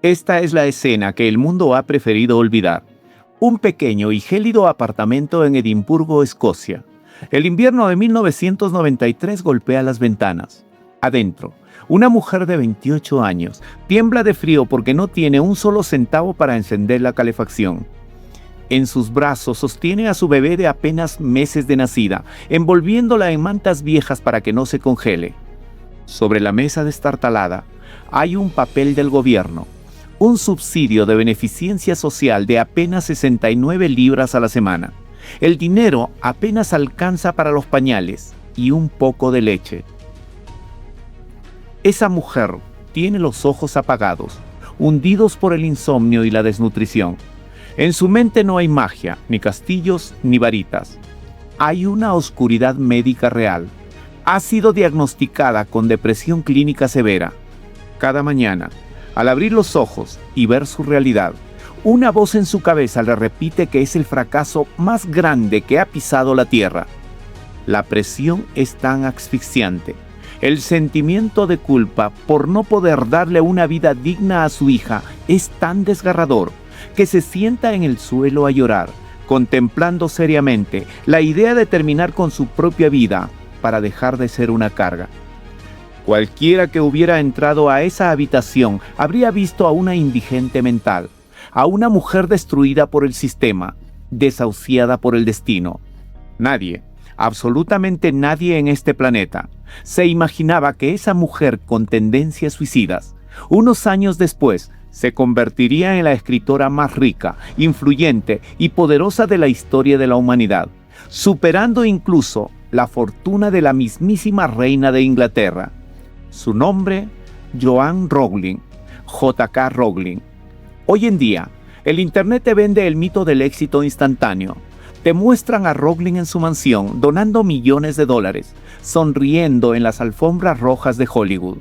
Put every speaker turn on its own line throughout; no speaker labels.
Esta es la escena que el mundo ha preferido olvidar. Un pequeño y gélido apartamento en Edimburgo, Escocia. El invierno de 1993 golpea las ventanas. Adentro, una mujer de 28 años tiembla de frío porque no tiene un solo centavo para encender la calefacción. En sus brazos sostiene a su bebé de apenas meses de nacida, envolviéndola en mantas viejas para que no se congele. Sobre la mesa destartalada hay un papel del gobierno, un subsidio de beneficencia social de apenas 69 libras a la semana. El dinero apenas alcanza para los pañales y un poco de leche. Esa mujer tiene los ojos apagados, hundidos por el insomnio y la desnutrición. En su mente no hay magia, ni castillos, ni varitas. Hay una oscuridad médica real. Ha sido diagnosticada con depresión clínica severa. Cada mañana, al abrir los ojos y ver su realidad, una voz en su cabeza le repite que es el fracaso más grande que ha pisado la tierra. La presión es tan asfixiante. El sentimiento de culpa por no poder darle una vida digna a su hija es tan desgarrador que se sienta en el suelo a llorar, contemplando seriamente la idea de terminar con su propia vida para dejar de ser una carga. Cualquiera que hubiera entrado a esa habitación habría visto a una indigente mental, a una mujer destruida por el sistema, desahuciada por el destino. Nadie, absolutamente nadie en este planeta, se imaginaba que esa mujer con tendencias suicidas, unos años después, se convertiría en la escritora más rica, influyente y poderosa de la historia de la humanidad, superando incluso la fortuna de la mismísima reina de Inglaterra. Su nombre, Joanne Rowling, J.K. Rowling. Hoy en día, el Internet te vende el mito del éxito instantáneo. Te muestran a Rowling en su mansión, donando millones de dólares, sonriendo en las alfombras rojas de Hollywood.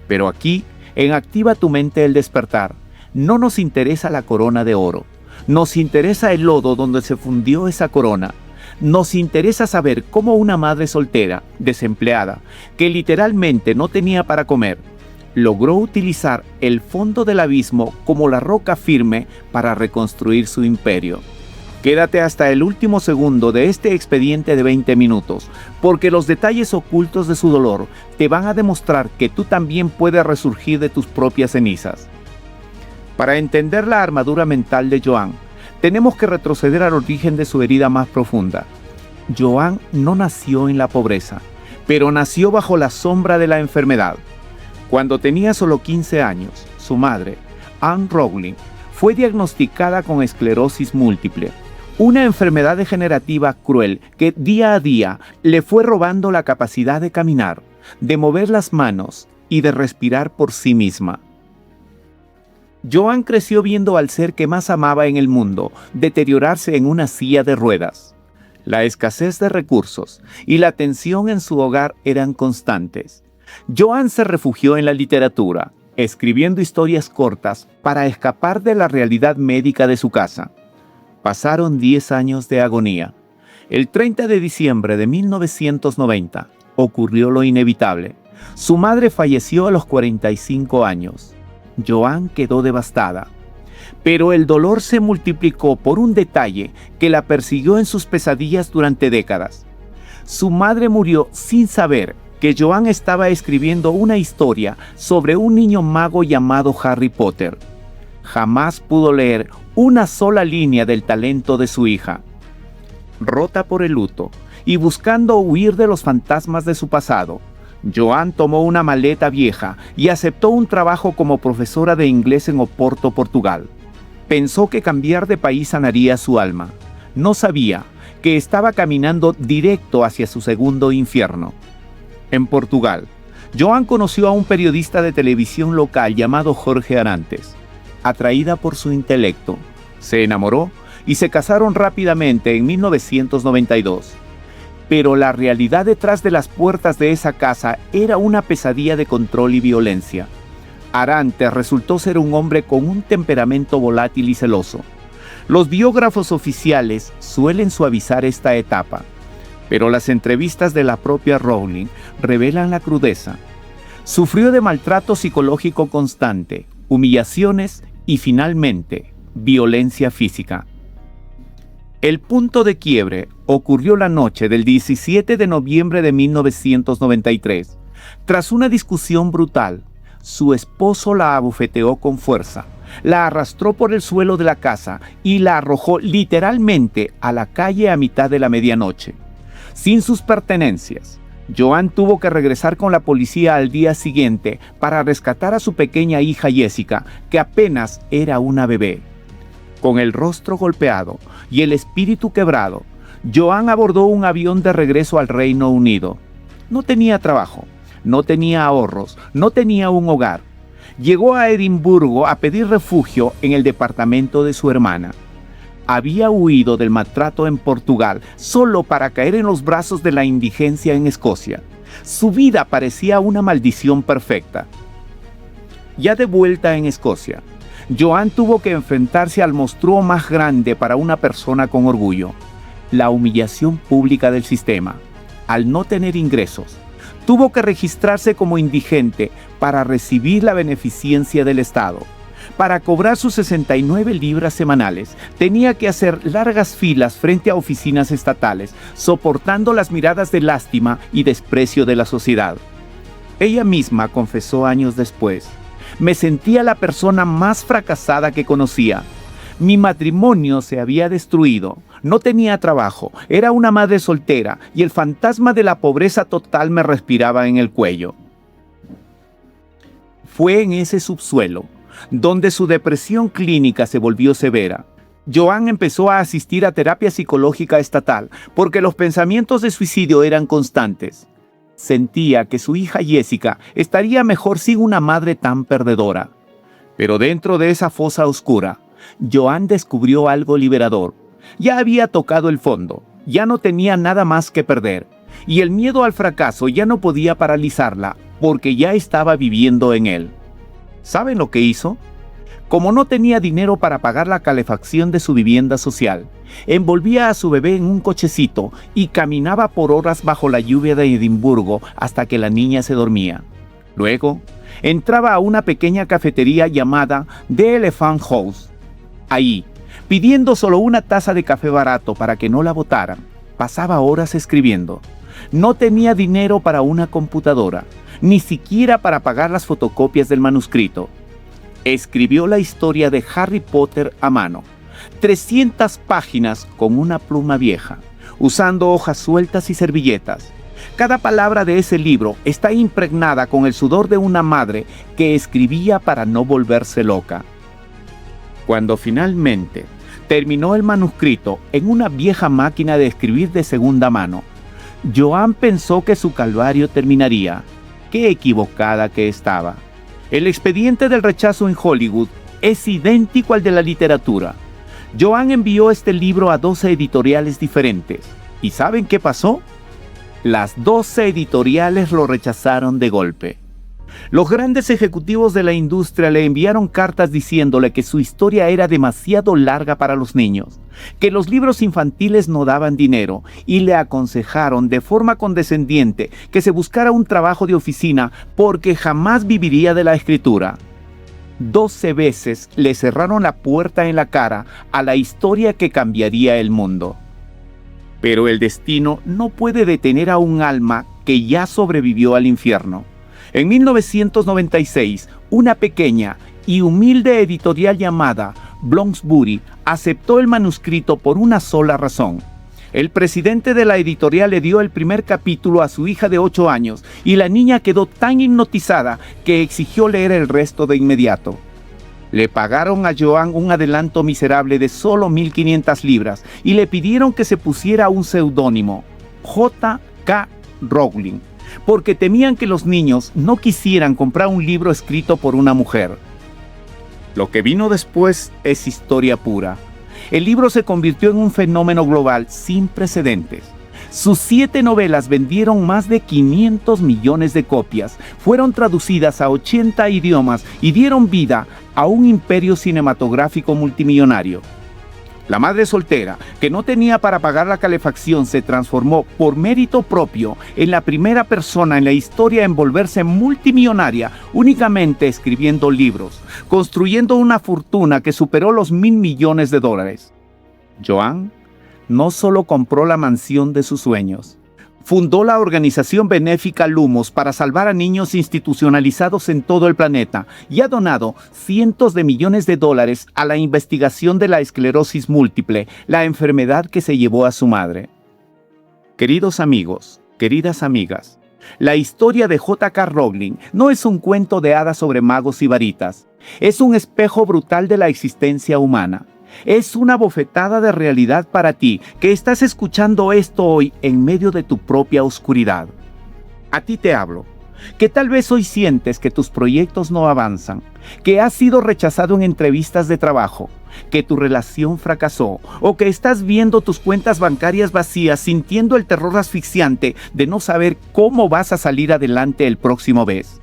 Pero aquí, en Activa tu Mente el Despertar, no nos interesa la corona de oro. Nos interesa el lodo donde se fundió esa corona. Nos interesa saber cómo una madre soltera, desempleada, que literalmente no tenía para comer, logró utilizar el fondo del abismo como la roca firme para reconstruir su imperio. Quédate hasta el último segundo de este expediente de 20 minutos, porque los detalles ocultos de su dolor te van a demostrar que tú también puedes resurgir de tus propias cenizas. Para entender la armadura mental de Joanne, tenemos que retroceder al origen de su herida más profunda. Joanne no nació en la pobreza, pero nació bajo la sombra de la enfermedad. Cuando tenía solo 15 años, su madre, Anne Rowling, fue diagnosticada con esclerosis múltiple, una enfermedad degenerativa cruel que día a día le fue robando la capacidad de caminar, de mover las manos y de respirar por sí misma. Joanne creció viendo al ser que más amaba en el mundo deteriorarse en una silla de ruedas. La escasez de recursos y la tensión en su hogar eran constantes. Joanne se refugió en la literatura, escribiendo historias cortas para escapar de la realidad médica de su casa. Pasaron 10 años de agonía. El 30 de diciembre de 1990 ocurrió lo inevitable. Su madre falleció a los 45 años. Joanne quedó devastada. Pero el dolor se multiplicó por un detalle que la persiguió en sus pesadillas durante décadas. Su madre murió sin saber que Joanne estaba escribiendo una historia sobre un niño mago llamado Harry Potter. Jamás pudo leer una sola línea del talento de su hija. Rota por el luto y buscando huir de los fantasmas de su pasado, Joanne tomó una maleta vieja y aceptó un trabajo como profesora de inglés en Oporto, Portugal. Pensó que cambiar de país sanaría su alma. No sabía que estaba caminando directo hacia su segundo infierno. En Portugal, Joanne conoció a un periodista de televisión local llamado Jorge Arantes. Atraída por su intelecto, se enamoró y se casaron rápidamente en 1992. Pero la realidad detrás de las puertas de esa casa era una pesadilla de control y violencia. Arantes resultó ser un hombre con un temperamento volátil y celoso. Los biógrafos oficiales suelen suavizar esta etapa, pero las entrevistas de la propia Rowling revelan la crudeza. Sufrió de maltrato psicológico constante, humillaciones y finalmente violencia física. El punto de quiebre ocurrió la noche del 17 de noviembre de 1993. Tras una discusión brutal, su esposo la abofeteó con fuerza, la arrastró por el suelo de la casa y la arrojó literalmente a la calle a mitad de la medianoche. Sin sus pertenencias, Joan tuvo que regresar con la policía al día siguiente para rescatar a su pequeña hija Jessica, que apenas era una bebé. Con el rostro golpeado y el espíritu quebrado, Joan abordó un avión de regreso al Reino Unido. No tenía trabajo, no tenía ahorros, no tenía un hogar. Llegó a Edimburgo a pedir refugio en el departamento de su hermana. Había huido del maltrato en Portugal solo para caer en los brazos de la indigencia en Escocia. Su vida parecía una maldición perfecta. Ya de vuelta en Escocia, Joan tuvo que enfrentarse al monstruo más grande para una persona con orgullo: la humillación pública del sistema. Al no tener ingresos, tuvo que registrarse como indigente para recibir la beneficencia del Estado. Para cobrar sus 69 libras semanales, tenía que hacer largas filas frente a oficinas estatales, soportando las miradas de lástima y desprecio de la sociedad. Ella misma confesó años después: me sentía la persona más fracasada que conocía. Mi matrimonio se había destruido, no tenía trabajo, era una madre soltera y el fantasma de la pobreza total me respiraba en el cuello. Fue en ese subsuelo donde su depresión clínica se volvió severa. Joan empezó a asistir a terapia psicológica estatal porque los pensamientos de suicidio eran constantes. Sentía que su hija Jessica estaría mejor sin una madre tan perdedora. Pero dentro de esa fosa oscura, Joan descubrió algo liberador. Ya había tocado el fondo, ya no tenía nada más que perder, y el miedo al fracaso ya no podía paralizarla porque ya estaba viviendo en él. ¿Saben lo que hizo? Como no tenía dinero para pagar la calefacción de su vivienda social, envolvía a su bebé en un cochecito y caminaba por horas bajo la lluvia de Edimburgo hasta que la niña se dormía. Luego, entraba a una pequeña cafetería llamada The Elephant House. Ahí, pidiendo solo una taza de café barato para que no la botaran, pasaba horas escribiendo. No tenía dinero para una computadora, ni siquiera para pagar las fotocopias del manuscrito. Escribió la historia de Harry Potter a mano, 300 páginas con una pluma vieja, usando hojas sueltas y servilletas. Cada palabra de ese libro está impregnada con el sudor de una madre que escribía para no volverse loca. Cuando finalmente terminó el manuscrito en una vieja máquina de escribir de segunda mano, Joan pensó que su calvario terminaría. ¡Qué equivocada que estaba! El expediente del rechazo en Hollywood es idéntico al de la literatura. Joan envió este libro a 12 editoriales diferentes. ¿Y saben qué pasó? Las 12 editoriales lo rechazaron de golpe. Los grandes ejecutivos de la industria le enviaron cartas diciéndole que su historia era demasiado larga para los niños, que los libros infantiles no daban dinero, y le aconsejaron de forma condescendiente que se buscara un trabajo de oficina porque jamás viviría de la escritura. 12 veces le cerraron la puerta en la cara a la historia que cambiaría el mundo. Pero el destino no puede detener a un alma que ya sobrevivió al infierno. En 1996, una pequeña y humilde editorial llamada Bloomsbury aceptó el manuscrito por una sola razón. El presidente de la editorial le dio el primer capítulo a su hija de 8 años y la niña quedó tan hipnotizada que exigió leer el resto de inmediato. Le pagaron a Joan un adelanto miserable de solo 1.500 libras y le pidieron que se pusiera un seudónimo, J.K. Rowling, porque temían que los niños no quisieran comprar un libro escrito por una mujer. Lo que vino después es historia pura. El libro se convirtió en un fenómeno global sin precedentes. Sus 7 novelas vendieron más de 500 millones de copias, fueron traducidas a 80 idiomas y dieron vida a un imperio cinematográfico multimillonario. La madre soltera, que no tenía para pagar la calefacción, se transformó por mérito propio en la primera persona en la historia en volverse multimillonaria únicamente escribiendo libros, construyendo una fortuna que superó los $1.000 millones. Joan no solo compró la mansión de sus sueños, fundó la organización benéfica Lumos para salvar a niños institucionalizados en todo el planeta y ha donado cientos de millones de dólares a la investigación de la esclerosis múltiple, la enfermedad que se llevó a su madre. Queridos amigos, queridas amigas, la historia de J.K. Rowling no es un cuento de hadas sobre magos y varitas, es un espejo brutal de la existencia humana. Es una bofetada de realidad para ti que estás escuchando esto hoy en medio de tu propia oscuridad. A ti te hablo, que tal vez hoy sientes que tus proyectos no avanzan, que has sido rechazado en entrevistas de trabajo, que tu relación fracasó o que estás viendo tus cuentas bancarias vacías sintiendo el terror asfixiante de no saber cómo vas a salir adelante el próximo mes.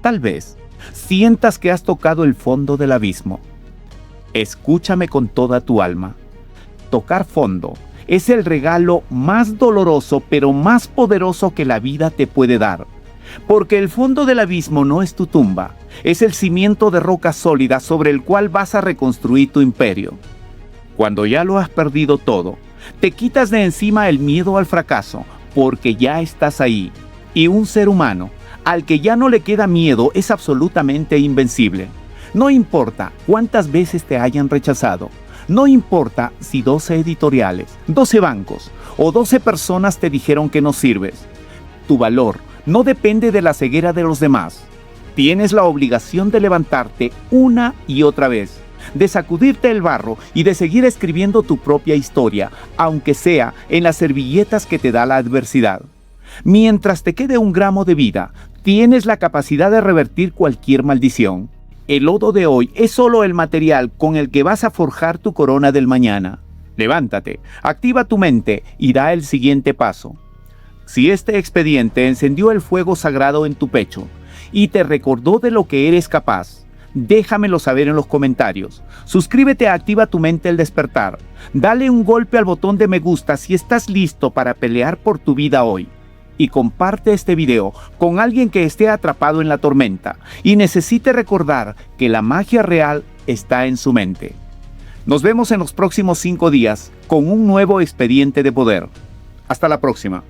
Tal vez sientas que has tocado el fondo del abismo. Escúchame con toda tu alma. Tocar fondo es el regalo más doloroso pero más poderoso que la vida te puede dar. Porque el fondo del abismo no es tu tumba, es el cimiento de roca sólida sobre el cual vas a reconstruir tu imperio. Cuando ya lo has perdido todo, te quitas de encima el miedo al fracaso, porque ya estás ahí. Y un ser humano, al que ya no le queda miedo, es absolutamente invencible. No importa cuántas veces te hayan rechazado, no importa si 12 editoriales, 12 bancos o 12 personas te dijeron que no sirves. Tu valor no depende de la ceguera de los demás. Tienes la obligación de levantarte una y otra vez, de sacudirte el barro y de seguir escribiendo tu propia historia, aunque sea en las servilletas que te da la adversidad. Mientras te quede un gramo de vida, tienes la capacidad de revertir cualquier maldición. El lodo de hoy es solo el material con el que vas a forjar tu corona del mañana. Levántate, activa tu mente y da el siguiente paso. Si este expediente encendió el fuego sagrado en tu pecho y te recordó de lo que eres capaz, déjamelo saber en los comentarios. Suscríbete a Activa tu Mente El Despertar. Dale un golpe al botón de me gusta si estás listo para pelear por tu vida hoy. Y comparte este video con alguien que esté atrapado en la tormenta y necesite recordar que la magia real está en su mente. Nos vemos en los próximos 5 días con un nuevo expediente de poder. Hasta la próxima.